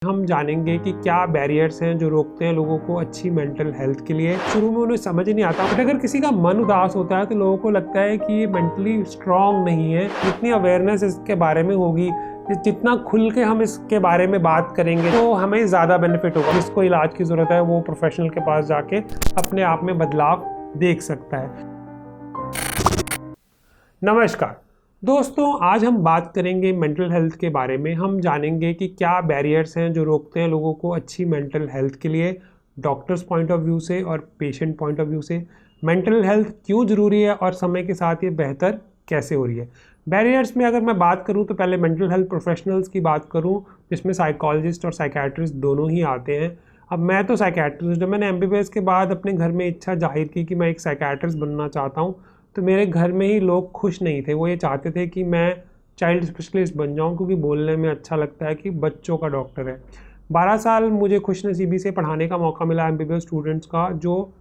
हम जानेंगे कि क्या बैरियर्स हैं जो रोकते हैं लोगों को अच्छी मेंटल हेल्थ के लिए। शुरू में उन्हें समझ ही नहीं आता, बट अगर किसी का मन उदास होता है तो लोगों को लगता है कि ये मेंटली स्ट्रांग नहीं है। जितनी अवेयरनेस इसके बारे में होगी, जितना खुल के हम इसके बारे में बात करेंगे तो हमें ज़्यादा बेनिफिट होगा। जिसको इलाज की ज़रूरत है वो प्रोफेशनल के पास जाके अपने आप में बदलाव देख सकता है। नमस्कार दोस्तों, आज हम बात करेंगे मेंटल हेल्थ के बारे में। हम जानेंगे कि क्या बैरियर्स हैं जो रोकते हैं लोगों को अच्छी मेंटल हेल्थ के लिए, डॉक्टर्स पॉइंट ऑफ व्यू से और पेशेंट पॉइंट ऑफ व्यू से। मेंटल हेल्थ क्यों ज़रूरी है और समय के साथ ये बेहतर कैसे हो रही है। बैरियर्स में अगर मैं बात करूं तो पहले मेंटल हेल्थ प्रोफेशनल्स की बात करूं, जिसमें साइकोलॉजिस्ट और साइकेट्रिस्ट दोनों ही आते हैं। अब मैं तो साइकेट्रिस्ट, जब मैंने एमबीबीएस के बाद अपने घर में इच्छा जाहिर की कि मैं एक साइकेट्रिस्ट बनना चाहता हूँ, तो मेरे घर में ही लोग खुश नहीं थे। वो ये चाहते थे कि मैं चाइल्ड स्पेशलिस्ट बन जाऊं, क्योंकि बोलने में अच्छा लगता है कि बच्चों का डॉक्टर है। 12 साल मुझे खुशनसीबी से पढ़ाने का मौका मिला एमबीबीएस स्टूडेंट्स का, जो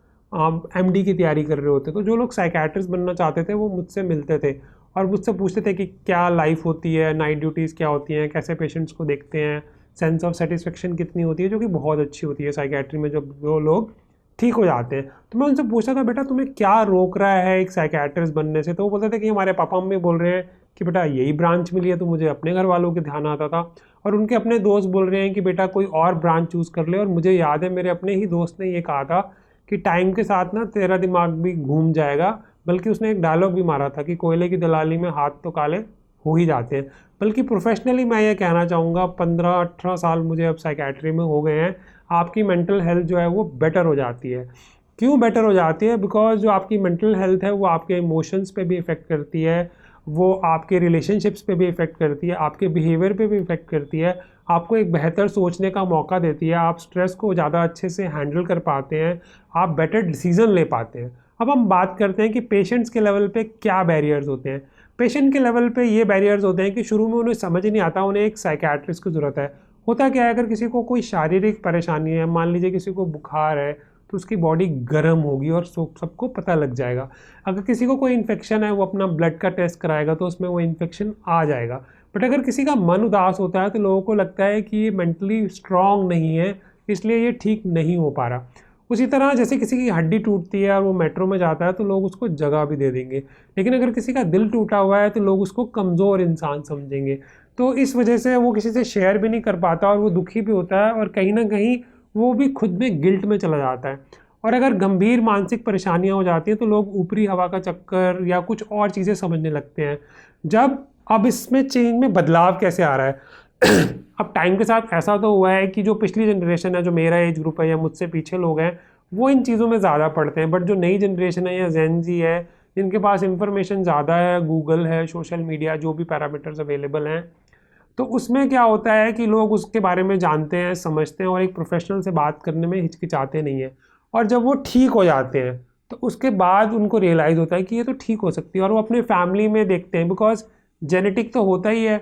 एमडी की तैयारी कर रहे होते। तो जो लोग साइकेट्रिस्ट बनना चाहते थे वो मुझसे मिलते थे और मुझसे पूछते थे कि क्या लाइफ होती है, नाइट ड्यूटीज़ क्या होती हैं, कैसे पेशेंट्स को देखते हैं, सेंस ऑफ सेटिस्फेक्शन कितनी होती है, जो कि बहुत अच्छी होती है साइकेट्री में जब वो लोग ठीक हो जाते हैं। तो मैं उनसे पूछता था, बेटा तुम्हें क्या रोक रहा है एक साइकेट्रिस्ट बनने से। तो वो बोलते थे कि हमारे पापा मम्मी बोल रहे हैं कि बेटा यही ब्रांच मिली है। तो मुझे अपने घर वालों के ध्यान आता था, और उनके अपने दोस्त बोल रहे हैं कि बेटा कोई और ब्रांच चूज़ कर ले। और मुझे याद है मेरे अपने ही दोस्त ने ये कहा था कि टाइम के साथ ना तेरा दिमाग भी घूम जाएगा। बल्कि उसने एक डायलॉग भी मारा था कि कोयले की दलाली में हाथ तो काले हो ही जाते हैं। बल्कि प्रोफेशनली मैं ये कहना चाहूँगा, 15-18 साल मुझे अब साइकेट्री में हो गए हैं, आपकी मेंटल हेल्थ जो है वो बेटर हो जाती है। क्यों बेटर हो जाती है? बिकॉज जो आपकी मेंटल हेल्थ है वो आपके इमोशंस पे भी इफ़ेक्ट करती है, वो आपके रिलेशनशिप्स पे भी इफ़ेक्ट करती है, आपके बिहेवियर पे भी इफ़ेक्ट करती है, आपको एक बेहतर सोचने का मौका देती है, आप स्ट्रेस को ज़्यादा अच्छे से हैंडल कर पाते हैं, आप बेटर डिसीजन ले पाते हैं। अब हम बात करते हैं कि पेशेंट्स के लेवल पे क्या बैरियर्स होते हैं। पेशेंट के लेवल पे ये बैरियर्स होते हैं कि शुरू में उन्हें समझ ही नहीं आता, उन्हें एक साइकेट्रिस्ट की ज़रूरत है। होता क्या है, अगर किसी को कोई शारीरिक परेशानी है, मान लीजिए किसी को बुखार है, तो उसकी बॉडी गर्म होगी और सबको पता लग जाएगा। अगर किसी को कोई इन्फेक्शन है, वो अपना ब्लड का टेस्ट कराएगा तो उसमें वो इन्फेक्शन आ जाएगा। बट अगर किसी का मन उदास होता है तो लोगों को लगता है कि ये मेंटली स्ट्रांग नहीं है, इसलिए ये ठीक नहीं हो पा रहा। उसी तरह जैसे किसी की हड्डी टूटती है और वो मेट्रो में जाता है तो लोग उसको जगह भी दे देंगे, लेकिन अगर किसी का दिल टूटा हुआ है तो लोग उसको कमज़ोर इंसान समझेंगे। तो इस वजह से वो किसी से शेयर भी नहीं कर पाता और वो दुखी भी होता है, और कहीं ना कहीं वो भी खुद में गिल्ट में चला जाता है। और अगर गंभीर मानसिक परेशानियां हो जाती हैं तो लोग ऊपरी हवा का चक्कर या कुछ और चीज़ें समझने लगते हैं। अब इसमें चेंज में बदलाव कैसे आ रहा है अब टाइम के साथ ऐसा तो हुआ है कि जो पिछली जनरेशन है, जो मेरा एज ग्रुप है या मुझसे पीछे लोग हैं, वो इन चीज़ों में ज़्यादा पढ़ते हैं। बट जो नई जनरेशन है या जेन जी है, जिनके पास इंफॉर्मेशन ज़्यादा है, गूगल है, सोशल मीडिया, जो भी पैरामीटर्स अवेलेबल हैं, तो उसमें क्या होता है कि लोग उसके बारे में जानते हैं, समझते हैं और एक प्रोफेशनल से बात करने में हिचकिचाते नहीं हैं। और जब वो ठीक हो जाते हैं तो उसके बाद उनको रियलाइज़ होता है कि ये तो ठीक हो सकती है, और वो अपने फैमिली में देखते हैं, बिकॉज जेनेटिक तो होता ही है।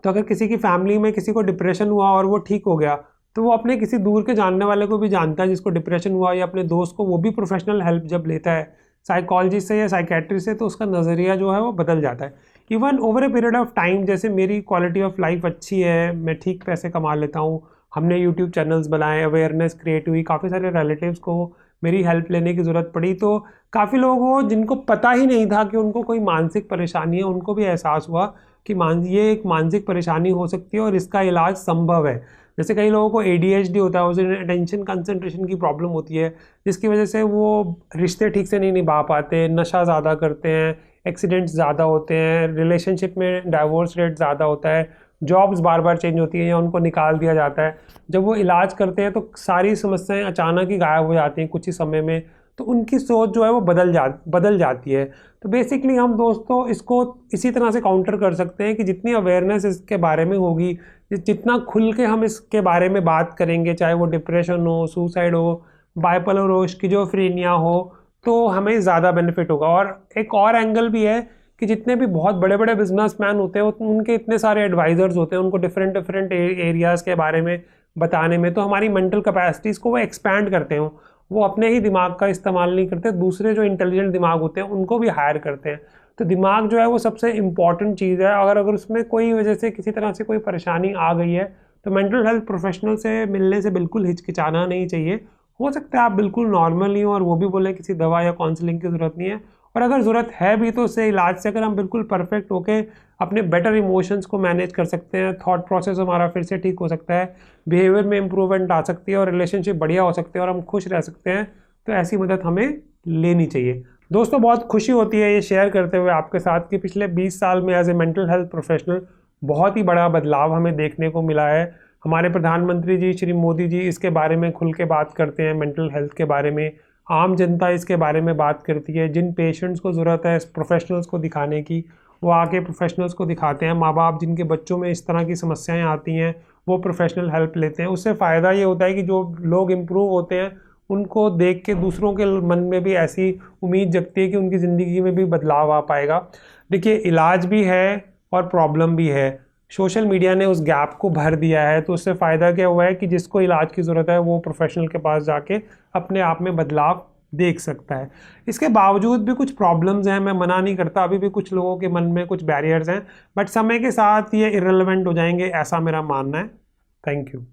तो अगर किसी की फैमिली में किसी को डिप्रेशन हुआ और वो ठीक हो गया, तो वो अपने किसी दूर के जानने वाले को भी जानता है जिसको डिप्रेशन हुआ, या अपने दोस्त को, वो भी प्रोफेशनल हेल्प जब लेता है साइकोलॉजिस्ट से या साइकेट्रिस्ट से, तो उसका नज़रिया जो है वो बदल जाता है। Even over a period of time, जैसे मेरी क्वालिटी ऑफ लाइफ अच्छी है, मैं ठीक पैसे कमा लेता हूँ, हमने यूट्यूब चैनल्स बनाए, अवेयरनेस क्रिएट हुई, काफ़ी सारे रिलेटिव्स को मेरी हेल्प लेने की ज़रूरत पड़ी, तो काफ़ी लोग वो जिनको पता ही नहीं था कि उनको कोई मानसिक परेशानी है, उनको भी एहसास हुआ कि ये एक मानसिक परेशानी हो सकती है और इसका इलाज संभव है। जैसे कई लोगों को ADHD होता है, उसे अटेंशन कंसंट्रेशन की प्रॉब्लम होती है, जिसकी वजह से वो रिश्ते ठीक से नहीं निभा पाते, नशा ज़्यादा करते हैं, एक्सीडेंट्स ज़्यादा होते हैं, रिलेशनशिप में डाइवोर्स रेट ज़्यादा होता है, जॉब्स बार बार चेंज होती है या उनको निकाल दिया जाता है। जब वो इलाज करते हैं तो सारी समस्याएं अचानक ही गायब हो जाती हैं कुछ ही समय में, तो उनकी सोच जो है वो बदल जाती है। तो बेसिकली हम दोस्तों इसको इसी तरह से काउंटर कर सकते हैं कि जितनी अवेयरनेस इसके बारे में होगी, जितना खुल के हम इसके बारे में बात करेंगे, चाहे वो डिप्रेशन हो, सुसाइड हो, बाइपोलर हो, स्किज़ोफ्रेनिया हो, तो हमें ज़्यादा बेनिफिट होगा। और एक और एंगल भी है कि जितने भी बहुत बड़े बड़े बिजनेसमैन होते हैं, उनके इतने सारे एडवाइज़र्स होते हैं, उनको डिफरेंट डिफरेंट एरियाज़ के बारे में बताने में, तो हमारी मेंटल कैपेसिटीज़ को वो एक्सपैंड करते हैं। वो अपने ही दिमाग का इस्तेमाल नहीं करते, दूसरे जो इंटेलिजेंट दिमाग होते हैं उनको भी हायर करते हैं। तो दिमाग जो है वो सबसे इम्पॉर्टेंट चीज़ है। अगर उसमें कोई वजह से किसी तरह से कोई परेशानी आ गई है तो मेंटल हेल्थ प्रोफेशनल से मिलने से बिल्कुल हिचकिचाना नहीं चाहिए। हो सकता है आप बिल्कुल नॉर्मल ही हो और वो भी बोले किसी दवा या काउंसलिंग की ज़रूरत नहीं है, और अगर ज़रूरत है भी तो उससे इलाज से अगर हम बिल्कुल परफेक्ट होके अपने बेटर इमोशंस को मैनेज कर सकते हैं, थॉट प्रोसेस हमारा फिर से ठीक हो सकता है, बिहेवियर में इम्प्रूवमेंट आ सकती है और रिलेशनशिप बढ़िया हो सकते हैं और हम खुश रह सकते हैं, तो ऐसी मदद हमें लेनी चाहिए। दोस्तों, बहुत खुशी होती है ये शेयर करते हुए आपके साथ कि पिछले 20 साल में as a mental health professional बहुत ही बड़ा बदलाव हमें देखने को मिला है। हमारे प्रधानमंत्री जी श्री मोदी जी इसके बारे में खुल के बात करते हैं, मेंटल हेल्थ के बारे में आम जनता इसके बारे में बात करती है। जिन पेशेंट्स को ज़रूरत है प्रोफेशनल्स को दिखाने की, वो आके प्रोफेशनल्स को दिखाते हैं। माँ बाप जिनके बच्चों में इस तरह की समस्याएं आती हैं वो प्रोफेशनल हेल्प लेते हैं। उससे फ़ायदा ये होता है कि जो लोग इम्प्रूव होते हैं उनको देख के दूसरों के मन में भी ऐसी उम्मीद जगती है कि उनकी ज़िंदगी में भी बदलाव आ पाएगा। देखिए, इलाज भी है और प्रॉब्लम भी है। सोशल मीडिया ने उस गैप को भर दिया है, तो उससे फ़ायदा क्या हुआ है कि जिसको इलाज की ज़रूरत है वो प्रोफेशनल के पास जाके अपने आप में बदलाव देख सकता है। इसके बावजूद भी कुछ प्रॉब्लम्स हैं, मैं मना नहीं करता, अभी भी कुछ लोगों के मन में कुछ बैरियर्स हैं, बट समय के साथ ये इररिलेवेंट हो जाएंगे, ऐसा मेरा मानना है। Thank you.